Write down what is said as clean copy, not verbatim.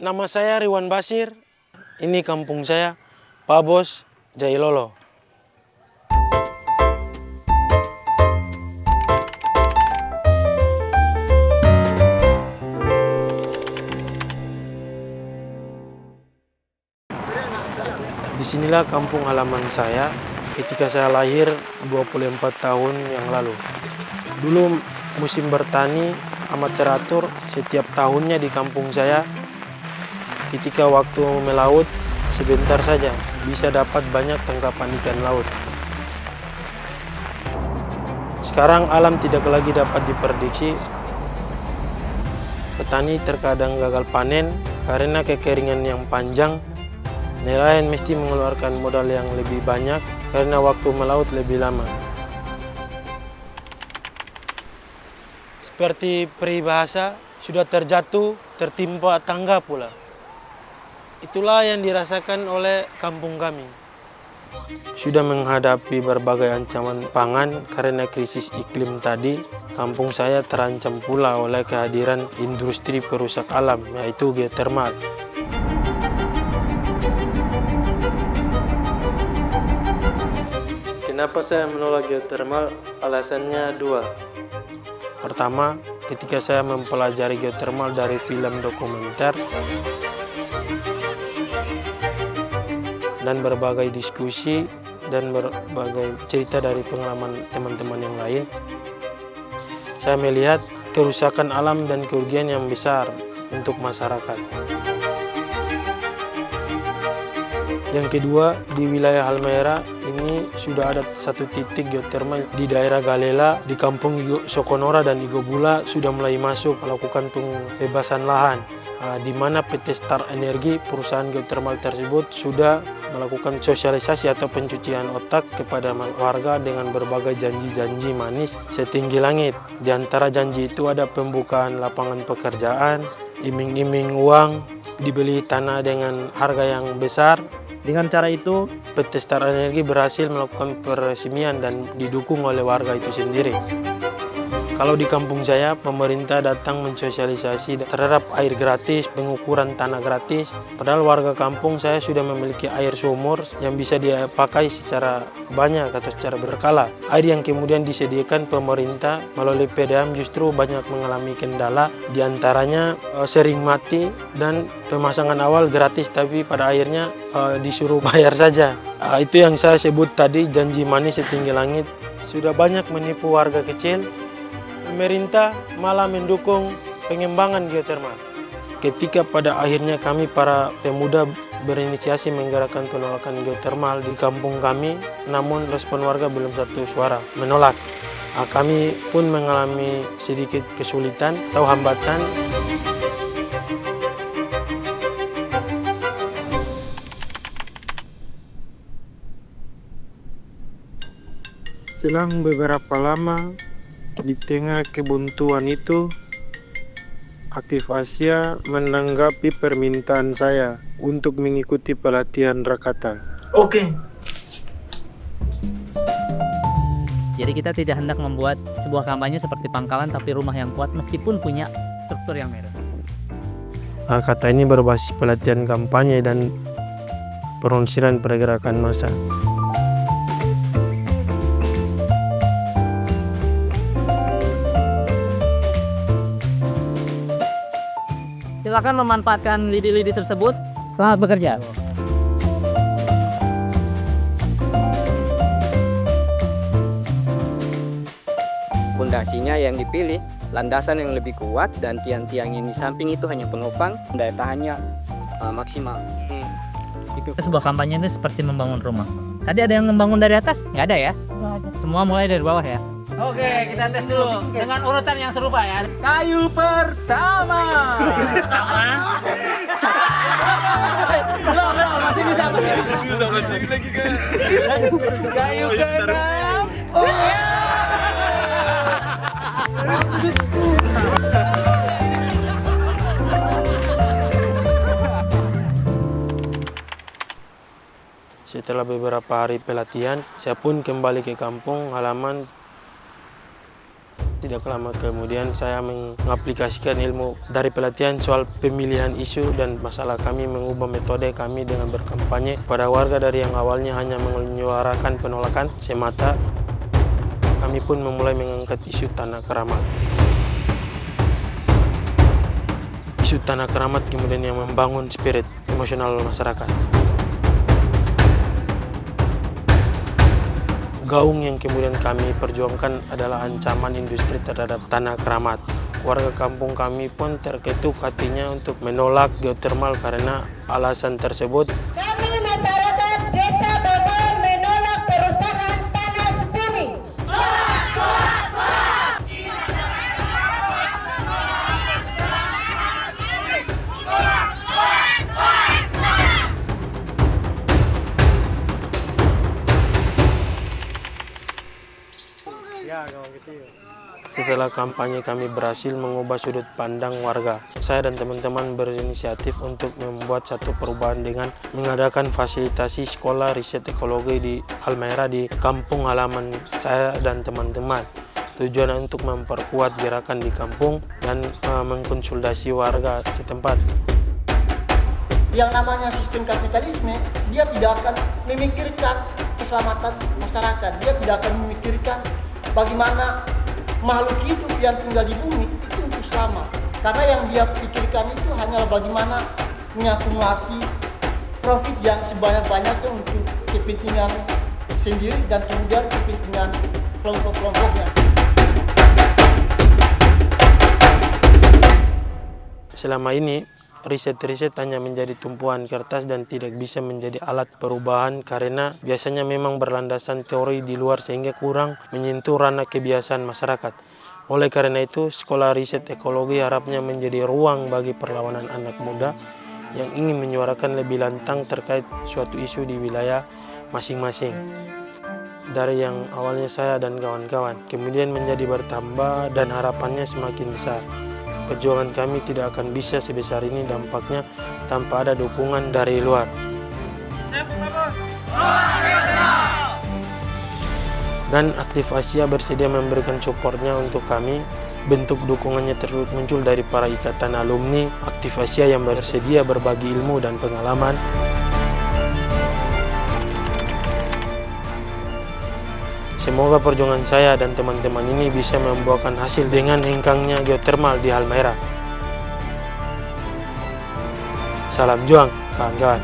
nama saya Riwan Basir. Ini kampung saya, Pabos, Jailolo. Disinilah kampung halaman saya ketika saya lahir 24 tahun yang lalu. Dulu musim bertani amat teratur setiap tahunnya di kampung saya. Ketika waktu melaut sebentar saja bisa dapat banyak tangkapan ikan laut. Sekarang alam tidak lagi dapat diprediksi. Petani terkadang gagal panen karena kekeringan yang panjang. Nelayan mesti mengeluarkan modal yang lebih banyak karena waktu melaut lebih lama. Seperti peribahasa, sudah terjatuh, tertimpa tangga pula. Itulah yang dirasakan oleh kampung kami. Sudah menghadapi berbagai ancaman pangan karena krisis iklim tadi, kampung saya terancam pula oleh kehadiran industri perusak alam, yaitu geotermal. Kenapa saya menolak geotermal? Alasannya dua. Pertama, ketika saya mempelajari geotermal dari film dokumenter dan berbagai diskusi dan berbagai cerita dari pengalaman teman-teman yang lain, saya melihat kerusakan alam dan kerugian yang besar untuk masyarakat. Yang kedua, di wilayah Halmahera ini sudah ada satu titik geotermal di daerah Galela, di kampung Sokonora dan Igobula sudah mulai masuk melakukan pembebasan lahan. Di mana PT Star Energi, perusahaan geotermal tersebut, sudah melakukan sosialisasi atau pencucian otak kepada warga dengan berbagai janji-janji manis setinggi langit. Di antara janji itu ada pembukaan lapangan pekerjaan, iming-iming uang, dibeli tanah dengan harga yang besar. Dengan cara itu, PT Star Energi berhasil melakukan peresmian dan didukung oleh warga itu sendiri. Kalau di kampung saya, pemerintah datang mensosialisasi terhadap air gratis, pengukuran tanah gratis. Padahal warga kampung saya sudah memiliki air sumur yang bisa dipakai secara banyak atau secara berkala. Air yang kemudian disediakan pemerintah melalui PDAM justru banyak mengalami kendala, diantaranya sering mati dan pemasangan awal gratis tapi pada akhirnya disuruh bayar saja. Itu yang saya sebut tadi janji manis setinggi langit. Sudah banyak menipu warga kecil. Pemerintah malah mendukung pengembangan geotermal. Ketika pada akhirnya kami para pemuda berinisiasi menggerakkan penolakan geotermal di kampung kami, namun respon warga belum satu suara menolak. Kami pun mengalami sedikit kesulitan atau hambatan. Selang beberapa lama, di tengah kebuntuan itu, Aktif Asia menanggapi permintaan saya untuk mengikuti pelatihan Rakata. Oke. Jadi kita tidak hendak membuat sebuah kampanye seperti Pangkalan tapi rumah yang kuat meskipun punya struktur yang mirip. Kata ini berbasis pelatihan kampanye dan penyelesaian pergerakan massa. Silakan memanfaatkan lidi-lidi tersebut. Selamat bekerja. Pondasinya yang dipilih, landasan yang lebih kuat dan tiang-tiang yang di samping itu hanya penopang, daya tahannya maksimal. Itu sebuah kampanye itu seperti membangun rumah. Tadi ada yang membangun dari atas? Nggak ada ya? Semua mulai dari bawah ya? Oke, kita tes dulu dengan urutan yang serupa ya. Kayu pertama. Belum, masih bisa. Masih lagi kan. Kayu keenam. Oh ya. Setelah beberapa hari pelatihan, saya pun kembali ke kampung halaman. Tidak lama kemudian saya mengaplikasikan ilmu dari pelatihan soal pemilihan isu dan masalah kami mengubah metode kami dengan berkampanye pada warga dari yang awalnya hanya menyuarakan penolakan semata. Kami pun memulai mengangkat isu tanah keramat. Isu tanah keramat kemudian yang membangun spirit emosional masyarakat. Gaung yang kemudian kami perjuangkan adalah ancaman industri terhadap tanah keramat. Warga kampung kami pun terketuk hatinya untuk menolak geothermal karena alasan tersebut. Kami masyarakat Desa Bambang menolak perusahaan panas bumi. Setelah kampanye kami berhasil mengubah sudut pandang warga. Saya dan teman-teman berinisiatif untuk membuat satu perubahan dengan mengadakan fasilitasi sekolah riset ekologi di Halmahera di kampung halaman saya dan teman-teman. Tujuan untuk memperkuat gerakan di kampung dan mengkonsultasi warga setempat. Yang namanya sistem kapitalisme, dia tidak akan memikirkan keselamatan masyarakat. Dia tidak akan memikirkan bagaimana makhluk hidup yang tinggal di bumi itu untuk sama. Karena yang dia pikirkan itu hanyalah bagaimana mengakumulasi profit yang sebanyak-banyaknya untuk kepentingan sendiri dan kemudian kepentingan kelompok-kelompoknya. Selama ini, riset-riset hanya menjadi tumpuan kertas dan tidak bisa menjadi alat perubahan karena biasanya memang berlandasan teori di luar sehingga kurang menyentuh ranah kebiasaan masyarakat. Oleh karena itu, sekolah riset ekologi harapnya menjadi ruang bagi perlawanan anak muda yang ingin menyuarakan lebih lantang terkait suatu isu di wilayah masing-masing. Dari yang awalnya saya dan kawan-kawan, kemudian menjadi bertambah dan harapannya semakin besar. Perjuangan kami tidak akan bisa sebesar ini dampaknya tanpa ada dukungan dari luar. Dan Aktif Asia bersedia memberikan supportnya untuk kami. Bentuk dukungannya terus muncul dari para ikatan alumni Aktif Asia yang bersedia berbagi ilmu dan pengalaman. Semoga perjuangan saya dan teman-teman ini bisa membuahkan hasil dengan hengkangnya geothermal di Halmahera. Salam juang, kawan-kawan.